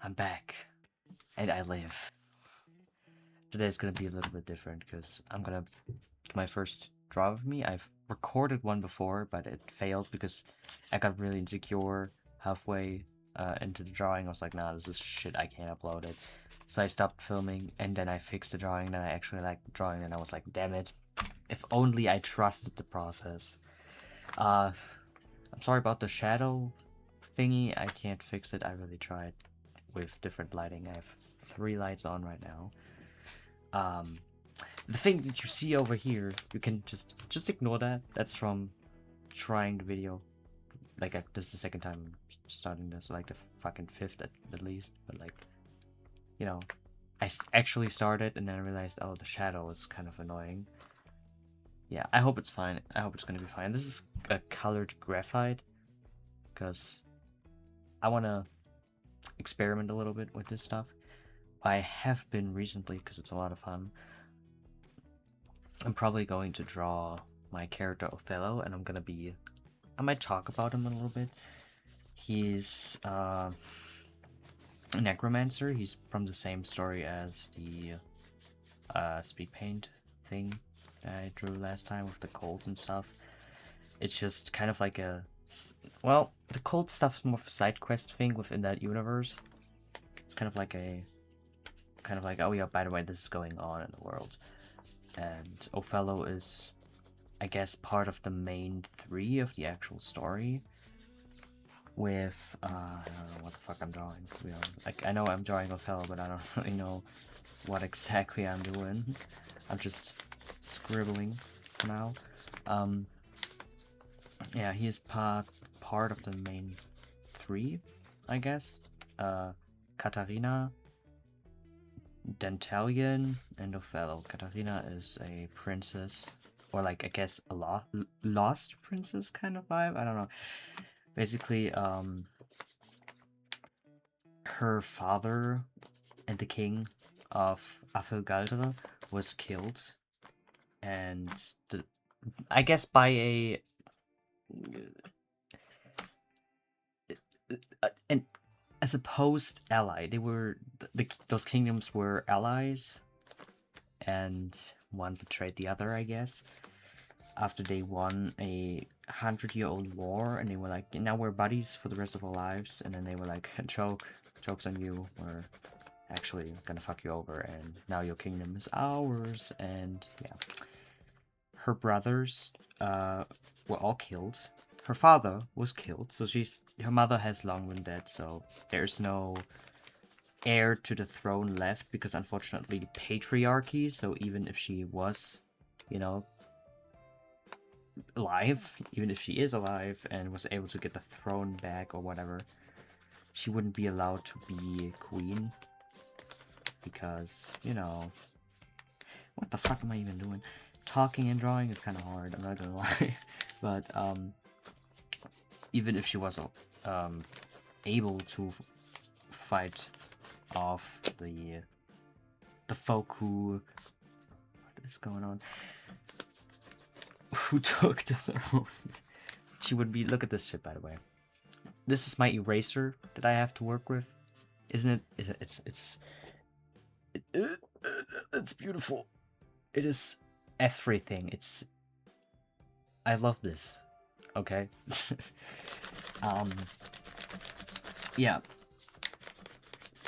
I'm back, and I live. Today's gonna be a little bit different because I'm gonna do my first draw of me. I've recorded one before, but it failed because I got really insecure halfway into the drawing. I was like, nah, this is shit, I can't upload it. So I stopped filming, and then I fixed the drawing, and then I actually liked the drawing, and I was like, damn it. If only I trusted the process. I'm sorry about the shadow thingy. I can't fix it. I really tried with different lighting. I have 3 lights on right now. The thing that you see over here, you can just ignore that. That's from trying the video. Like, this is the second time I'm starting this, like the fucking 5th at least. But like, you know, I actually started and then I realized, oh, the shadow is kind of annoying. Yeah, I hope it's fine. I hope it's gonna be fine. This is a colored graphite because I want to experiment a little bit with this stuff. I have been recently because it's a lot of fun. I'm probably going to draw my character Othello, and I might talk about him a little bit. He's a necromancer. He's from the same story as the speed paint thing that I drew last time with the cult and stuff. It's just kind of like a... Well, the cult stuff is more of a side quest thing within that universe. It's kind of like, oh yeah, by the way, this is going on in the world. And Othello is, I guess, part of the main 3 of the actual story. With, I don't know what the fuck I'm drawing, to be honest. Like, I know I'm drawing Othello, but I don't really know what exactly I'm doing. I'm just scribbling for now. Yeah, he is part of the main 3, I guess. Katharina, Dantalion, and Othello. Katharina is a princess, or like, I guess, a lost princess kind of vibe. I don't know. Basically, her father and the king of Afelgaldr was killed, and I guess by a supposed ally. They were those kingdoms were allies, and one betrayed the other, I guess. After they won a 100-year-old war, and they were like, now we're buddies for the rest of our lives. And then they were like, joke's on you. We're actually gonna fuck you over, and now your kingdom is ours. And yeah, her brothers were all killed. Her father was killed, so her mother has long been dead, so there's no heir to the throne left, because unfortunately patriarchy, so even if she was, you know, alive, even if she is alive and was able to get the throne back or whatever, she wouldn't be allowed to be queen, because, you know, what the fuck am I even doing? Talking and drawing is kind of hard, I'm not gonna lie. But even if she was able to fight off the folk who... What is going on? Who took the throne? She would be... Look at this shit, by the way. This is my eraser that I have to work with. Isn't it? It's beautiful. It is everything. It's... I love this. Okay? Yeah.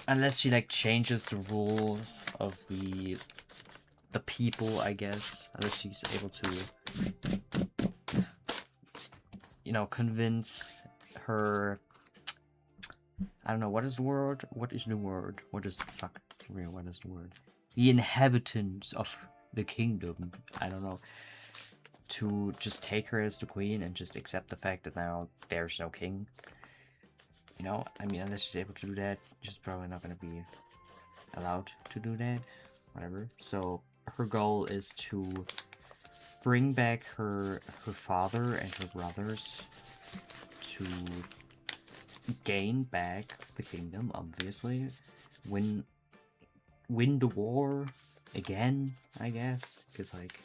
Unless she, like, changes the rules of the people, I guess. Unless she's able to, you know, convince her... I don't know, what is the word? What is the word? What is the fuck? What is the word? The inhabitants of the kingdom, I don't know, to just take her as the queen and just accept the fact that now there's no king. You know, I mean, unless she's able to do that, she's probably not going to be allowed to do that. Whatever. So her goal is to bring back her father and her brothers to gain back the kingdom, obviously. Win the war again, I guess, because, like,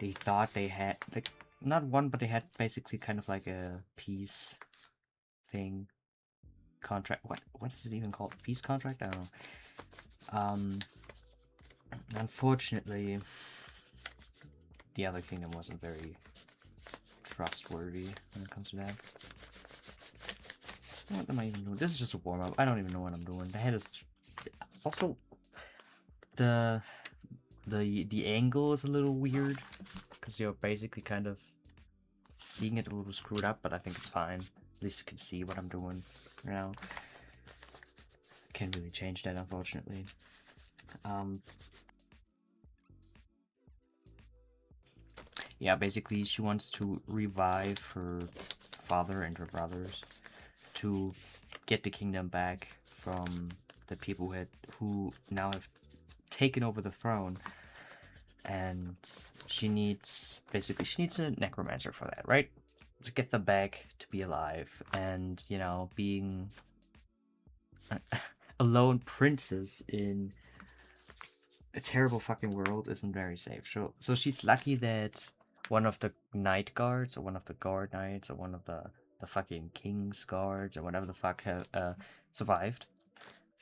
they thought they had, like, not one, but they had basically kind of like a peace thing contract. What is it even called? Peace contract? I don't know. Unfortunately, the other kingdom wasn't very trustworthy when it comes to that. What am I even doing? This is just a warm-up. I don't even know what I'm doing. The head is... Also, the angle is a little weird, because you're basically kind of seeing it a little screwed up, but I think it's fine. At least you can see what I'm doing right now. Can't really change that, unfortunately. Yeah, basically she wants to revive her father and her brothers to get the kingdom back from the people who now have taken over the throne. And she needs a necromancer for that, right? To get them back to be alive. And, you know, being a lone princess in a terrible fucking world isn't very safe. So she's lucky that one of the night guards, or one of the guard knights, or one of the fucking king's guards, or whatever the fuck have survived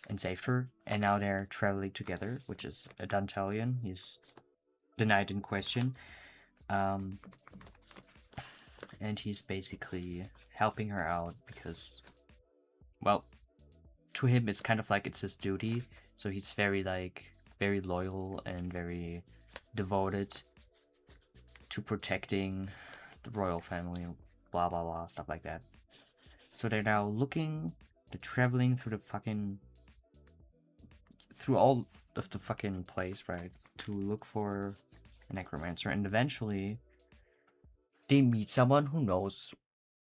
and saved her. And now they're traveling together, which is a Dantalian. He's the knight in question. And he's basically helping her out because, well, to him it's kind of like it's his duty. So he's very loyal and very devoted to protecting the royal family and blah blah blah, stuff like that. So they're now they're traveling through all of the fucking place, right, to look for a necromancer, and eventually they meet someone who knows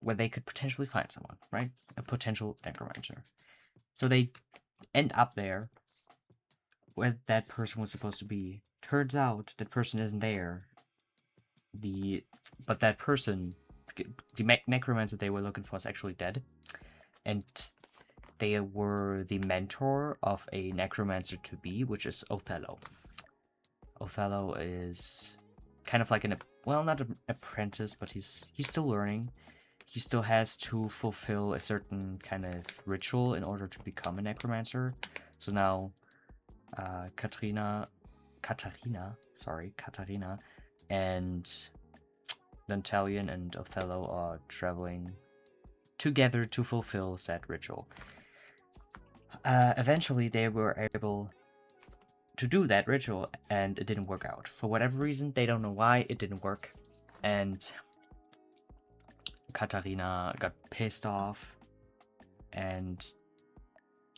where they could potentially find someone, right? A potential necromancer. So they end up there where that person was supposed to be. Turns out that person isn't there. But that person, the necromancer they were looking for, is actually dead. And they were the mentor of a necromancer to be, which is Othello. Othello is kind of like not an apprentice, but he's still learning. He still has to fulfill a certain kind of ritual in order to become a necromancer. So now, Katarina, and Dantalian and Othello are traveling together to fulfill said ritual. Eventually, they were able to do that ritual, and it didn't work out. For whatever reason, they don't know why it didn't work. And Katarina got pissed off, and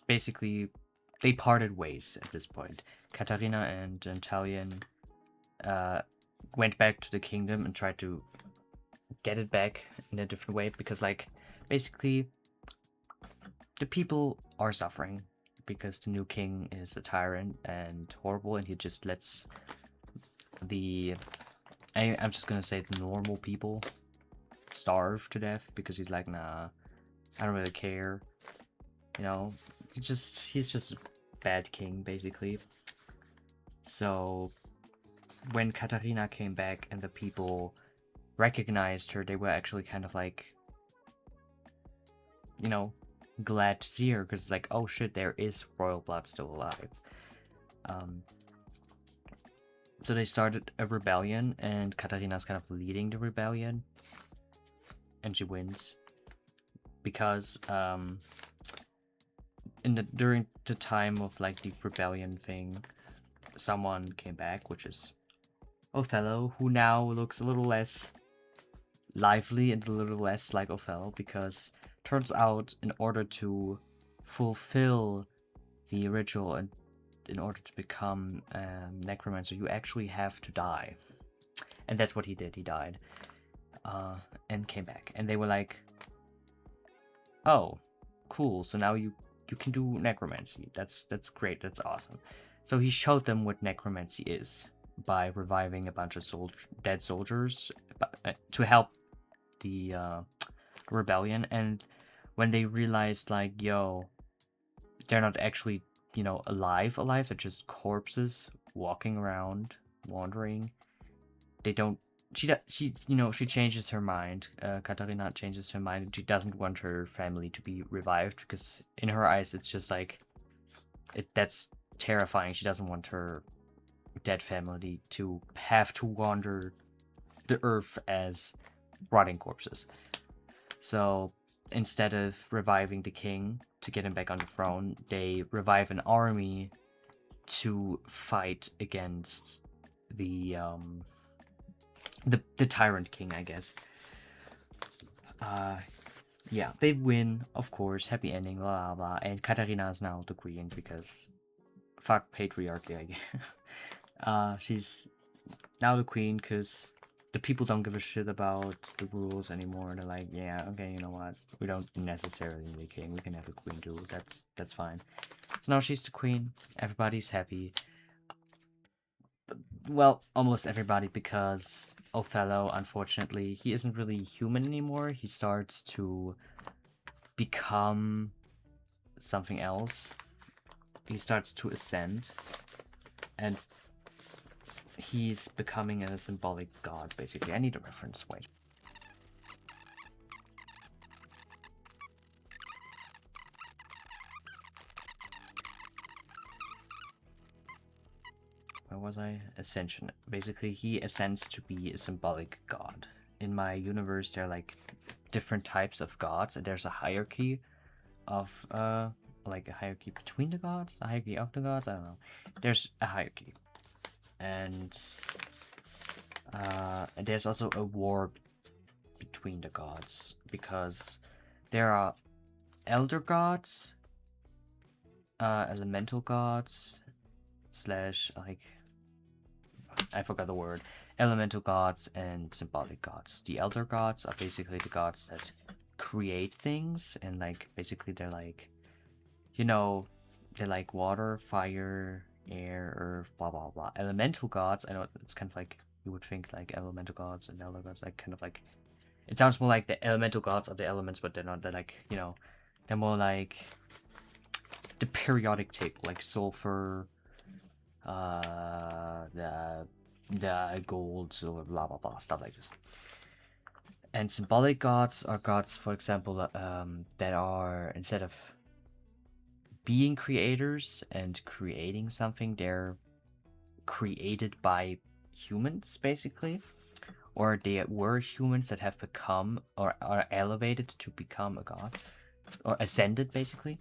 basically they parted ways at this point. Katarina and Dantalian went back to the kingdom and tried to get it back in a different way, because, like, basically the people are suffering because the new king is a tyrant and horrible, and he just lets I'm just gonna say the normal people starve to death because he's like, nah, I don't really care. You know, he's just a bad king, basically. So when Katarina came back and the people recognized her, they were actually kind of like, you know, glad to see her, because it's like, oh shit, there is royal blood still alive. So they started a rebellion, and Katarina's kind of leading the rebellion, and she wins because during the time of like the rebellion thing, someone came back, which is Othello, who now looks a little less lively and a little less like Othello, because turns out in order to fulfill the ritual and in order to become necromancer, you actually have to die. And that's what he did. He died and came back. And they were like, oh, cool, so now you can do necromancy. That's great, that's awesome. So he showed them what necromancy is by reviving a bunch of dead soldiers to help the rebellion. And when they realized, like, yo, they're not actually, you know, alive, they're just corpses walking around, wandering. They don't she changes her mind. Katarina changes her mind. She doesn't want her family to be revived because in her eyes it's just like that's terrifying. She doesn't want her dead family to have to wander the earth as rotting corpses. So instead of reviving the king to get him back on the throne, they revive an army to fight against the tyrant king, I guess. Yeah, they win, of course, happy ending, blah blah, and Katarina is now the queen because fuck patriarchy, I guess. She's now the queen because the people don't give a shit about the rules anymore. They're like, yeah, okay, you know what? We don't necessarily need a king. We can have a queen too. That's fine. So now she's the queen. Everybody's happy. Well, almost everybody, because Othello, unfortunately, he isn't really human anymore. He starts to become something else. He starts to ascend. And he's becoming a symbolic god, basically. I need a reference, wait. Where was I? Ascension. Basically, he ascends to be a symbolic god. In my universe, there are like different types of gods, and there's a hierarchy of, like a hierarchy between the gods, a hierarchy of the gods, I don't know. There's a hierarchy. And there's also a war between the gods, because there are elder gods, elemental gods, slash, like, I forgot the word, elemental gods and symbolic gods. The elder gods are basically the gods that create things, and like basically they're like, you know, they're like water, fire, air, earth, blah blah blah. Elemental gods, I know it's kind of like you would think like elemental gods and elder gods, like kind of like, it sounds more like the elemental gods are the elements, but they're not. They're like, you know, they're more like the periodic table, like sulfur, the gold, silver, blah blah blah, stuff like this. And symbolic gods are gods, for example, that are, instead of being creators and creating something, they're created by humans, basically. Or they were humans that have become or are elevated to become a god. Or ascended, basically.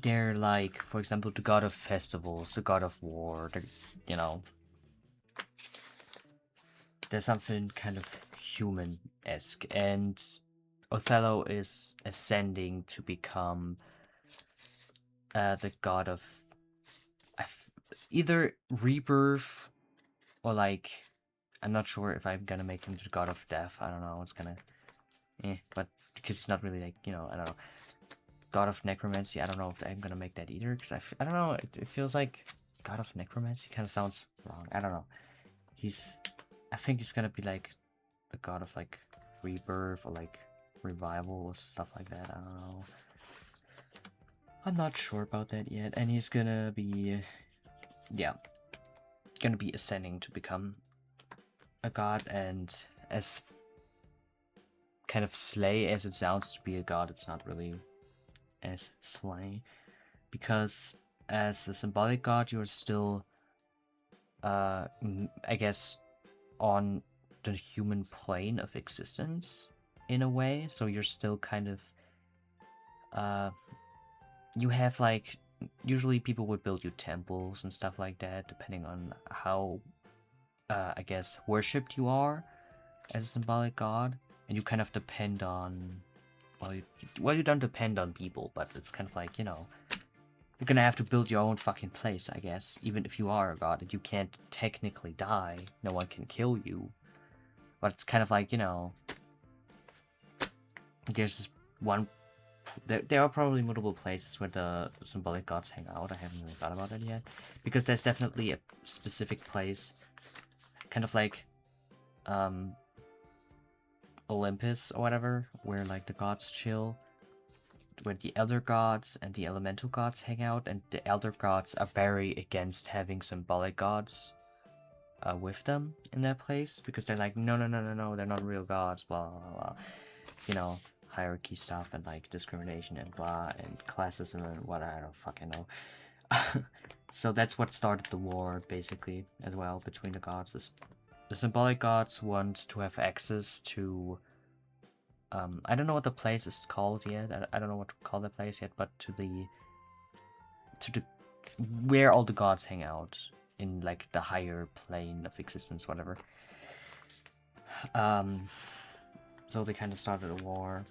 They're like, for example, the god of festivals, the god of war, you know. There's something kind of human-esque. And Othello is ascending to become the god of either rebirth or like, I'm not sure if I'm gonna make him the god of death. I don't know. It's gonna, but because it's not really like, you know, I don't know. God of necromancy. I don't know if I'm gonna make that either, because I don't know. It feels like god of necromancy kind of sounds wrong. I don't know. I think he's gonna be like the god of like rebirth or like revival or stuff like that. I don't know. I'm not sure about that yet. And he's gonna be, yeah, gonna be ascending to become a god. And as kind of slay as it sounds to be a god, it's not really as slay, because as a symbolic god, you're still, I guess, on the human plane of existence in a way. So you're still kind of, you have like, usually people would build you temples and stuff like that, depending on how, I guess, worshipped you are as a symbolic god, and you kind of depend on, well, you don't depend on people, but it's kind of like, you know, you're gonna have to build your own fucking place, I guess. Even if you are a god, and you can't technically die, no one can kill you. But it's kind of like, you know, there's this one, there are probably multiple places where the symbolic gods hang out. I haven't really thought about it yet, because there's definitely a specific place, kind of like, Olympus or whatever, where like the gods chill, where the elder gods and the elemental gods hang out, and the elder gods are very against having symbolic gods with them in that place, because they're like, no, no, no, no, no, they're not real gods, blah, blah, blah. You know, hierarchy stuff and like discrimination and blah, and classism and what, I don't fucking know. So that's what started the war, basically, as well, between the gods. The symbolic gods want to have access to, I don't know what the place is called yet, I don't know what to call the place yet, but to the where all the gods hang out, in like the higher plane of existence, whatever. So they kind of started a war.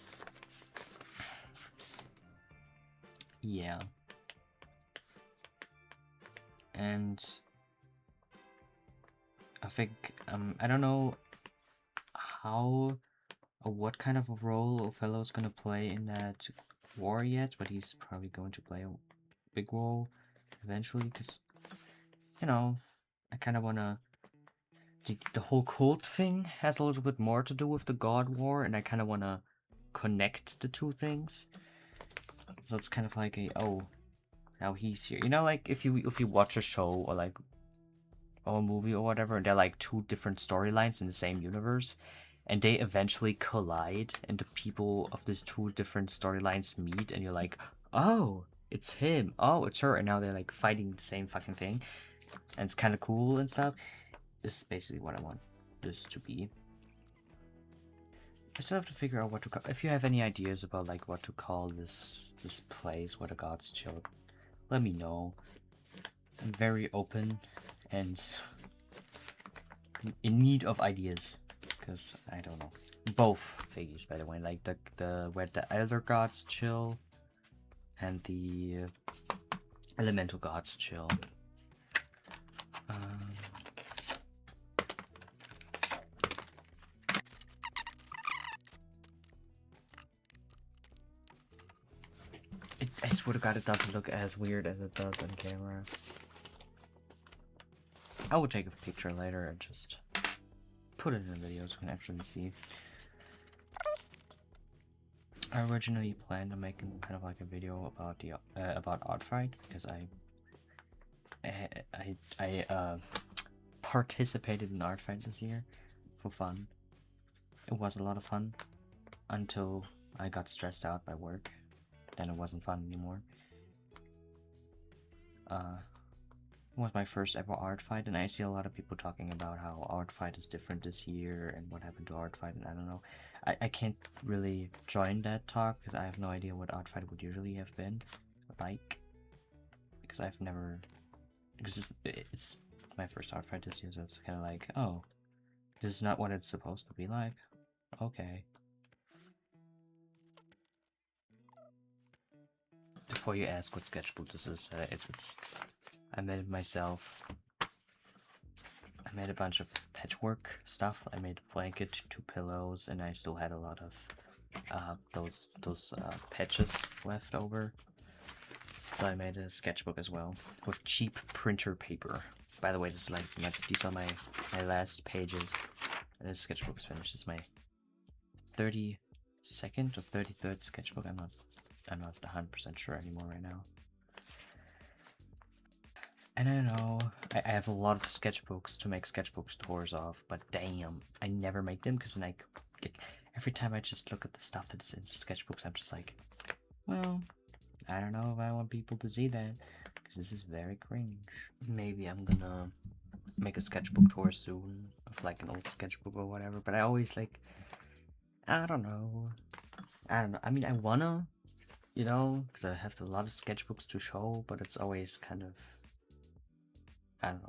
Yeah. And I think, I don't know how or what kind of a role Othello's gonna play in that war yet, but he's probably going to play a big role eventually, because, you know, I kind of want to... The whole cult thing has a little bit more to do with the God War, and I kind of want to connect the two things. So it's kind of like a, oh, now he's here. You know, like if you watch a show or like or a movie or whatever, and they're like two different storylines in the same universe, and they eventually collide, and the people of these two different storylines meet, and you're like, oh, it's him, oh, it's her, and now they're like fighting the same fucking thing, and it's kind of cool and stuff. This is basically what I want this to be. I still have to figure out what to call. If you have any ideas about like what to call this place where the gods chill, let me know. I'm very open and in need of ideas, because I don't know. Both things, by the way, like the where the elder gods chill and the elemental gods chill. I swear to God, it doesn't look as weird as it does on camera. I will take a picture later and just put it in the video so you can actually see. I originally planned on making kind of like a video about the about art fight, because I participated in art fight this year for fun. It was a lot of fun until I got stressed out by work. Then it wasn't fun anymore. It was my first ever art fight, and I see a lot of people talking about how art fight is different this year and what happened to art fight, and I don't know. I can't really join that talk because I have no idea what art fight would usually have been like, because I've never, because it's my first art fight this year, so it's kind of like, oh, this is not what it's supposed to be like. Okay. Before you ask what sketchbook this is, it's I made it myself. I made a bunch of patchwork stuff. I made a blanket, 2 pillows, and I still had a lot of those patches left over. So I made a sketchbook as well with cheap printer paper. By the way, this is like these are my last pages, and this sketchbook is finished. This is my 32nd or 33rd sketchbook. I'm not 100% sure anymore right now. And I don't know, I have a lot of sketchbooks to make sketchbook tours of, but damn, I never make them, because like every time I just look at the stuff that is in sketchbooks, I'm just like, well, I don't know if I want people to see that, because this is very cringe. Maybe I'm gonna make a sketchbook tour soon of like an old sketchbook or whatever, but I always like, I don't know, I mean, I wanna, you know, because I have a lot of sketchbooks to show, but it's always kind of, I don't know.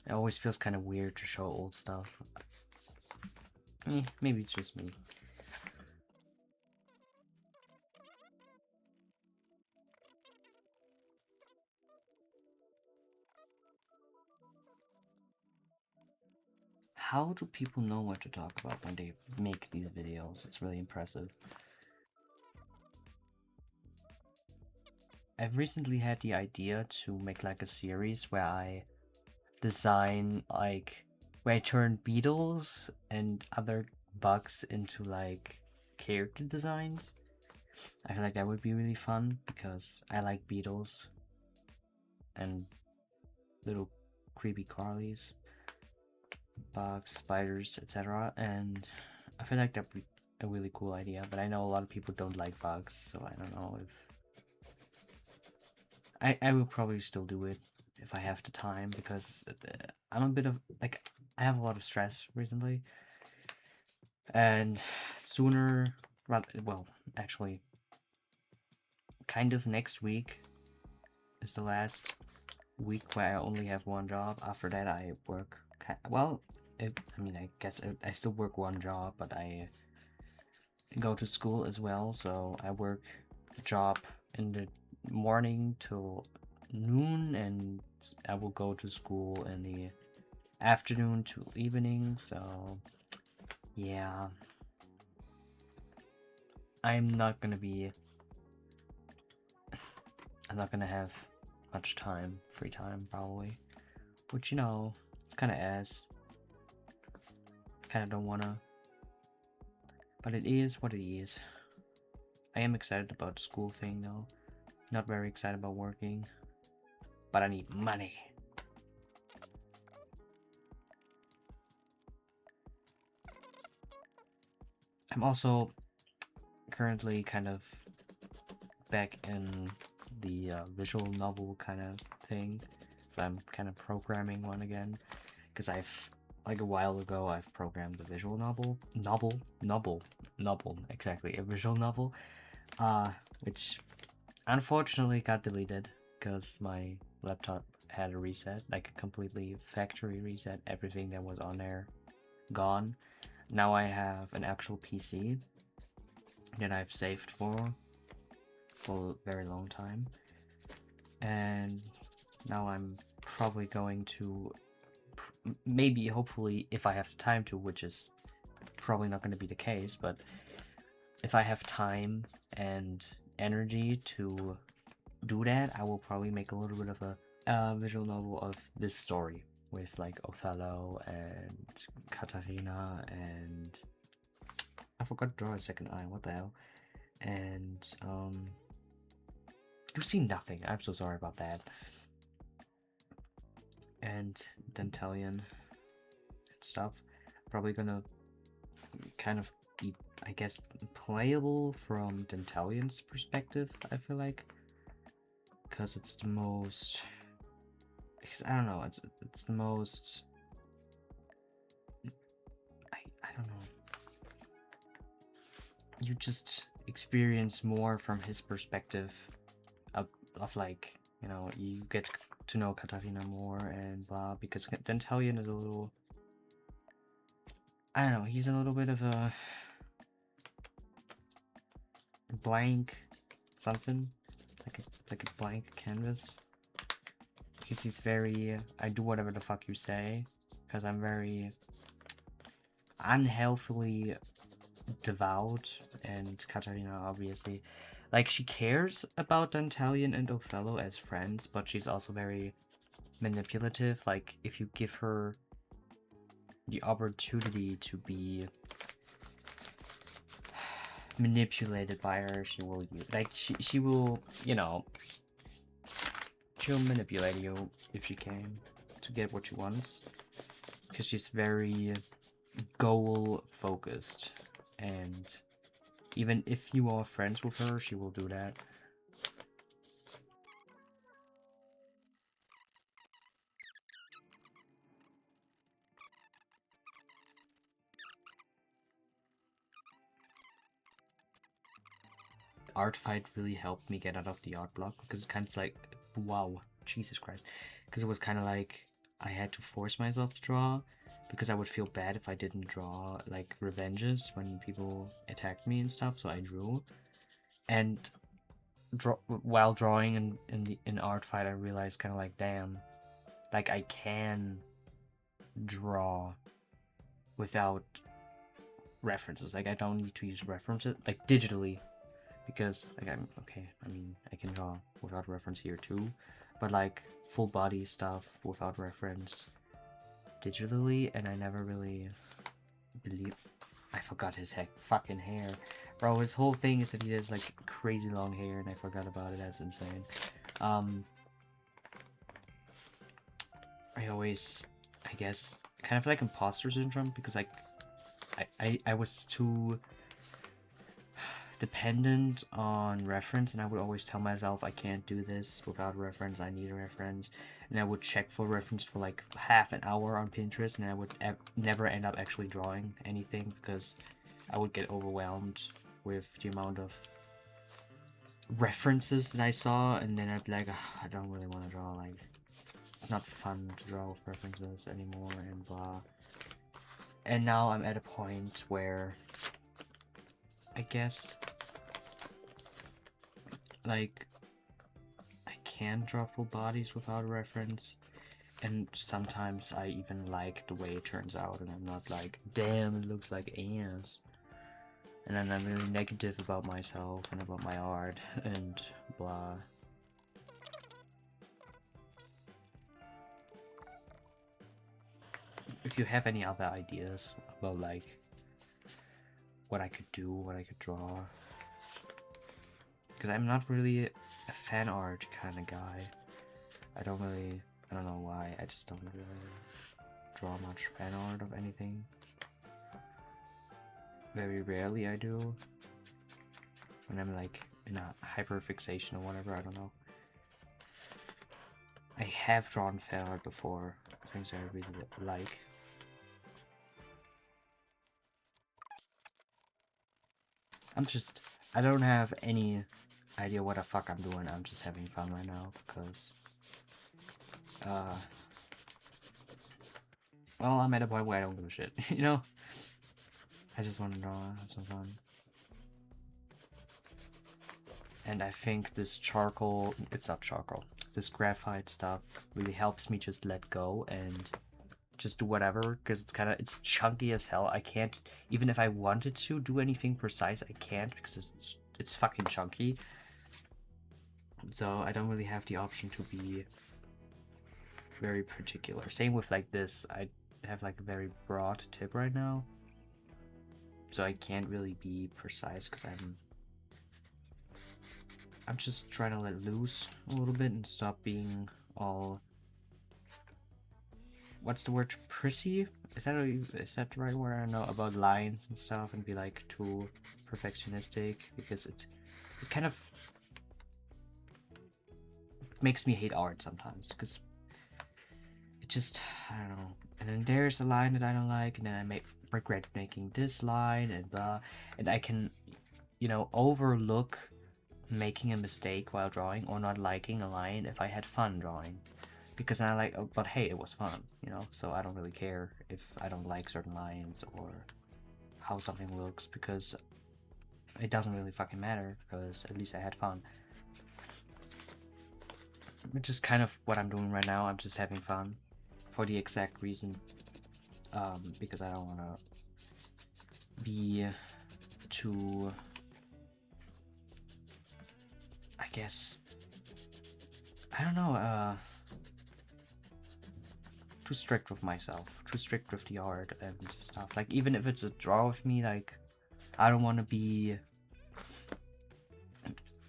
It always feels kind of weird to show old stuff. Maybe it's just me. How do people know what to talk about when they make these videos? It's really impressive. I've recently had the idea to make like a series where I design like, where I turn beetles and other bugs into like character designs. I feel like that would be really fun because I like beetles and little creepy crawlies. bugs, spiders, etc. And I feel like that'd be a really cool idea, but I know a lot of people don't like bugs, so I don't know if... I will probably still do it if I have the time, because I'm a bit of, like, I have a lot of stress recently, and sooner, rather, well, actually, kind of next week is the last week where I only have one job. After that, I work, well, I mean, I guess I still work one job, but I go to school as well, so I work a job in the morning till noon, and I will go to school in the afternoon to evening, so yeah. I'm not gonna have much time, free time, probably. Which, you know, it's kinda ass. Kinda don't wanna. But it is what it is. I am excited about the school thing, though. Not very excited about working. But I need money. I'm also currently kind of back in the visual novel kind of thing. So I'm kind of programming one again. Because like a while ago, I've programmed a visual novel, exactly, a visual novel, which unfortunately got deleted because my laptop had a reset, like a completely factory reset. Everything that was on there gone. Now I have an actual PC that I've saved for a very long time, and now I'm probably going to maybe, hopefully, if I have the time to, which is probably not going to be the case, but if I have time and energy to do that, I will probably make a little bit of a visual novel of this story with like Othello and Katharina and I forgot to draw a second eye, what the hell, and you see nothing, I'm so sorry about that, and Dentalian stuff. Probably gonna kind of be, I guess, playable from Dentalian's perspective, I feel like, because it's the most, because I don't know, it's the most, I don't know, you just experience more from his perspective of like, you know, you get to know Katarina more and blah, because Dentalian is a little, I don't know, he's a little bit of a blank something, like a blank canvas, because he's very, I do whatever the fuck you say, because I'm very unhealthily devout, and Katarina obviously, like, she cares about Dantalion and Othello as friends, but she's also very manipulative. Like, if you give her the opportunity to be manipulated by her, she will use, like, she will, you know, she'll manipulate you if she can to get what she wants, because she's very goal focused, and even if you are friends with her, she will do that. Art fight really helped me get out of the art block, because it's kind of like, wow, Jesus Christ, because it was kind of like I had to force myself to draw, because I would feel bad if I didn't draw, like, revenges when people attacked me and stuff, so I drew. And while drawing in art fight, I realized kind of like, damn, like, I can draw without references. Like, I don't need to use references, like, digitally, because, like, I'm okay, I mean, I can draw without reference here too, but like full body stuff without reference digitally, and I never really believe, I forgot his fucking hair, bro. His whole thing is that he has like crazy long hair, and I forgot about it. That's insane. I always I guess, kind of like imposter syndrome, because like, I was too dependent on reference, and I would always tell myself I can't do this without reference, I need a reference, and I would check for reference for like half an hour on Pinterest, and I would never end up actually drawing anything because I would get overwhelmed with the amount of references that I saw, and then I'd be like, I don't really want to draw, like, it's not fun to draw with references anymore, and blah. And now I'm at a point where I guess, like, I can draw full bodies without a reference, and sometimes I even like the way it turns out, and I'm not like, damn, it looks like ants. And then I'm really negative about myself and about my art and blah. If you have any other ideas about like what I could do, what I could draw, because I'm not really a fan art kind of guy. I don't know why, I just don't really draw much fan art of anything. Very rarely I do. When I'm like in a hyperfixation or whatever, I don't know. I have drawn fan art before, things I really like. I don't have any idea what the fuck I'm doing. I'm just having fun right now because, well, I'm at a point where I don't give a shit, you know? I just want to draw, have some fun. And I think this charcoal, it's not charcoal, this graphite stuff really helps me just let go and just do whatever, because it's chunky as hell. I can't, even if I wanted to do anything precise, I can't because it's fucking chunky. So I don't really have the option to be very particular. Same with like this, I have like a very broad tip right now. So I can't really be precise because I'm just trying to let loose a little bit and stop being all, what's the word, prissy? Is that the right word? I don't know, about lines and stuff, and be like too perfectionistic, because it kind of makes me hate art sometimes, because it just, I don't know. And then there's a line that I don't like, and then I regret making this line, and blah, and I can, you know, overlook making a mistake while drawing or not liking a line if I had fun drawing. Because I like, oh, but hey, it was fun, you know, so I don't really care if I don't like certain lines or how something looks, because it doesn't really fucking matter, because at least I had fun. Which is kind of what I'm doing right now. I'm just having fun for the exact reason, because I don't want to be too, I guess, I don't know, too strict with myself, too strict with the art and stuff. Like, even if it's a draw with me, like, I don't want to be,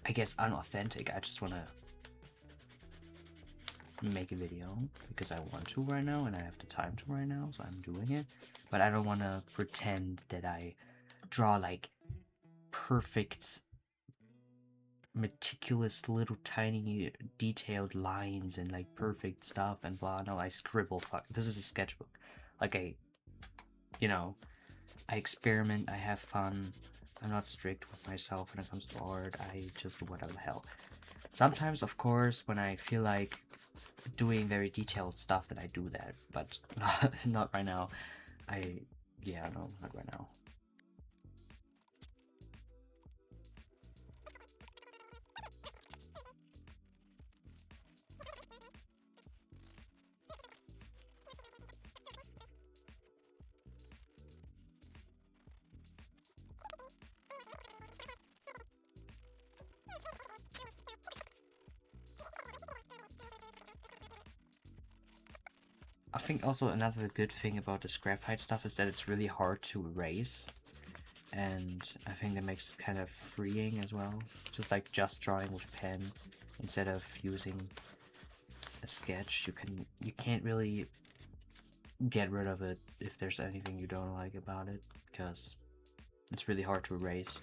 I guess, unauthentic. I just want to make a video because I want to right now and I have the time to right now, so I'm doing it. But I don't want to pretend that I draw like perfect, meticulous, little tiny detailed lines and like perfect stuff and blah. No, I scribble. Fuck, this is a sketchbook. Like, you know, I experiment, I have fun. I'm not strict with myself when it comes to art. I just do whatever the hell. Sometimes, of course, when I feel like doing very detailed stuff, that I do that, but not right now. Yeah, no, not right now. I think also another good thing about this graphite stuff is that it's really hard to erase, and I think that makes it kind of freeing as well. Just like just drawing with pen instead of using a sketch, you can't really get rid of it if there's anything you don't like about it, because it's really hard to erase.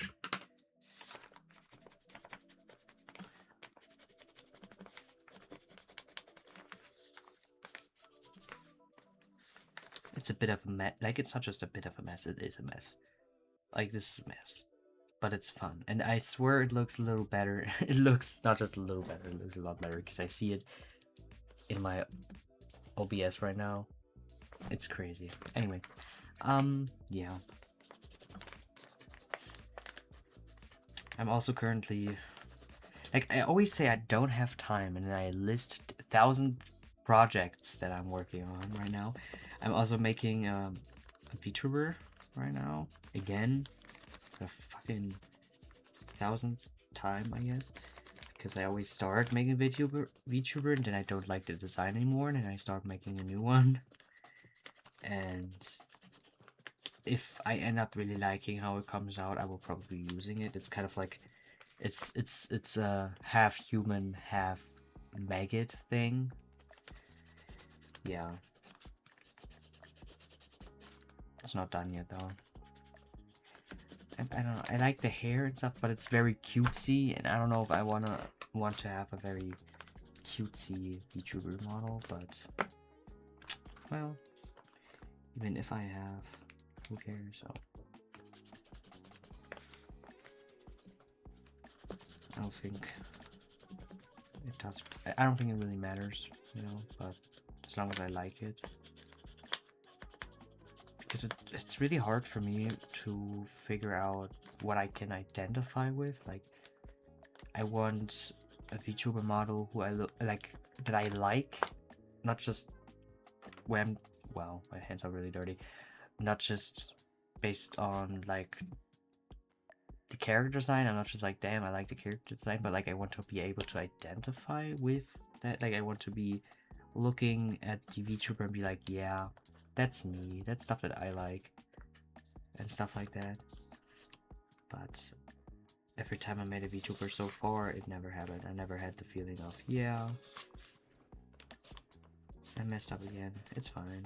It's a bit of a mess. Like, it's not just a bit of a mess, it is a mess. Like, this is a mess. But it's fun. And I swear it looks a little better. It looks not just a little better, it looks a lot better, because I see it in my OBS right now. It's crazy. Anyway, yeah. I'm also currently, like, I always say I don't have time, and then I list 1,000 projects that I'm working on right now. I'm also making a VTuber right now, again, the fucking 1,000th time, I guess, because I always start making VTuber, and then I don't like the design anymore, and then I start making a new one. And if I end up really liking how it comes out, I will probably be using it. It's kind of like, it's a half human, half maggot thing. Yeah. It's not done yet though. I don't know. I like the hair and stuff, but it's very cutesy, and I don't know if I want to have a very cutesy VTuber model, but well, even if I have, who cares? So I don't think it does. I don't think it really matters, you know. But as long as I like it, because it's really hard for me to figure out what I can identify with. Like, I want a VTuber model who I look like, that I like, not just when, wow, my hands are really dirty, not just based on like the character design. I'm not just like, damn, I like the character design, but like, I want to be able to identify with that. Like, I want to be looking at the VTuber and be like, yeah, that's me, that's stuff that I like, and stuff like that. But every time I made a VTuber so far, it never happened. I never had the feeling of, yeah, I messed up again, it's fine.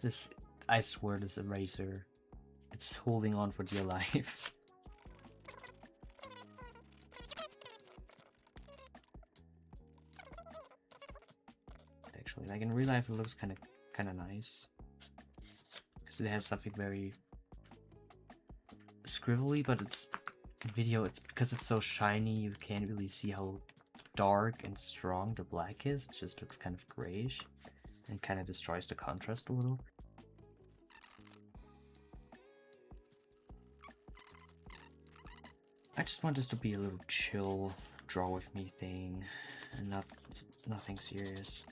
This, I swear, this eraser, it's holding on for dear life. Actually, like, in real life, it looks kind of nice, because it has something very scribbly, but it's video. It's because it's so shiny, you can't really see how dark and strong the black is. It just looks kind of grayish, and kind of destroys the contrast a little. I just want this to be a little chill, draw with me thing, and nothing serious.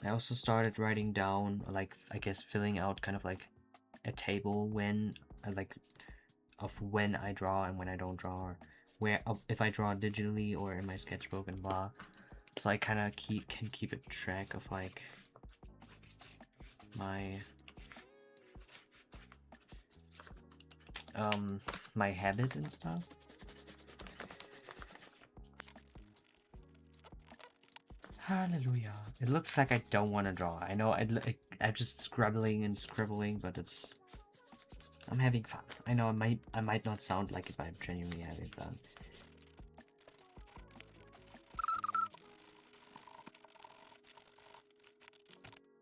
I also started writing down, like, I guess filling out kind of like a table when, like, of when I draw and when I don't draw, or where, if I draw digitally or in my sketchbook and blah. So I kind of can keep a track of like my my habit and stuff. Hallelujah. It looks like I don't want to draw. I know I'm just scribbling and scribbling, but I'm having fun. I know I might not sound like it, but I'm genuinely having fun.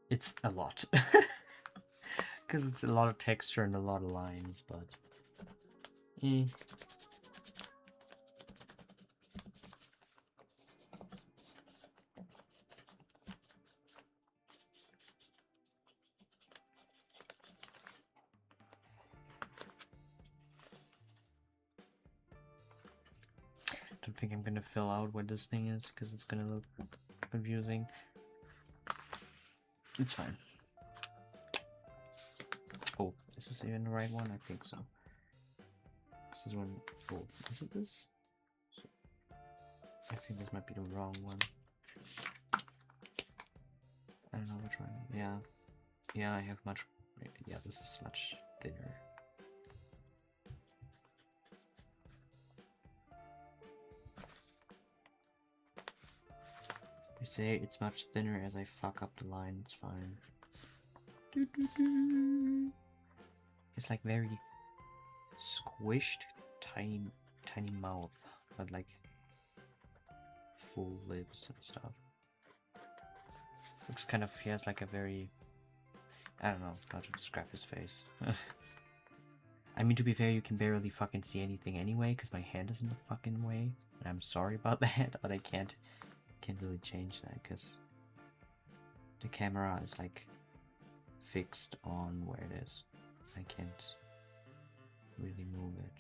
It's a lot. Because it's a lot of texture and a lot of lines, but don't think I'm gonna fill out what this thing is because it's gonna look confusing. It's fine. Oh, is this even the right one? I think so. This is one. Oh, is it this? I think this might be the wrong one. I don't know which one. Yeah. Yeah, I have much. Yeah, this is much thinner. You say it's much thinner as I fuck up the line, it's fine. It's like very squished, tiny mouth, but like full lips and stuff. Looks kind of, he has like a very, I don't know how to describe his face. I mean, to be fair, you can barely fucking see anything anyway, because my hand is in the fucking way. And I'm sorry about that, but I can't really change that, because the camera is like fixed on where it is. I can't really move it.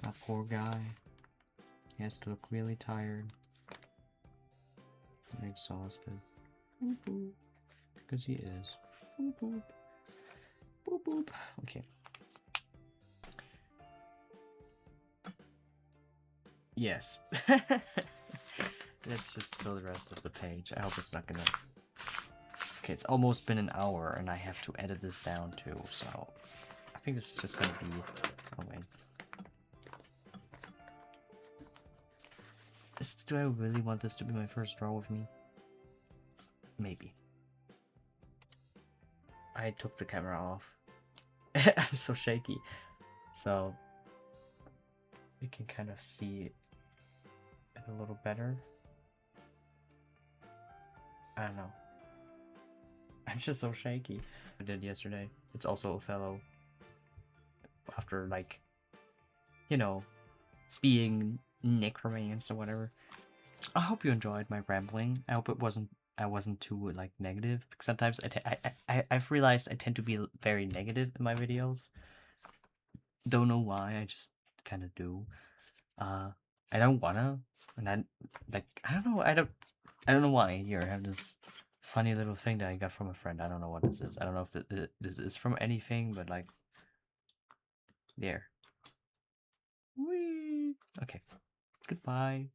That poor guy. He has to look really tired and exhausted. Boop boop. Because he is. Boop boop. Boop boop. Okay. Yes. Let's just fill the rest of the page. I hope it's not gonna... Okay, it's almost been an hour and I have to edit this down too, so... I think this is just gonna be... Oh wait. Do I really want this to be my first draw with me? Maybe. I took the camera off. I'm so shaky. So... You can kind of see it a little better. I don't know. I'm just so shaky. I did yesterday. It's also Othello. After, like, you know, being necromanced or whatever. I hope you enjoyed my rambling. I hope I wasn't too, like, negative. Because sometimes I've realized I tend to be very negative in my videos. Don't know why, I just kind of do. I don't wanna, and I don't know, I don't know why. Here, I have this funny little thing that I got from a friend. I don't know what this is. I don't know if this is from anything, but like, there. Whee! Okay, goodbye.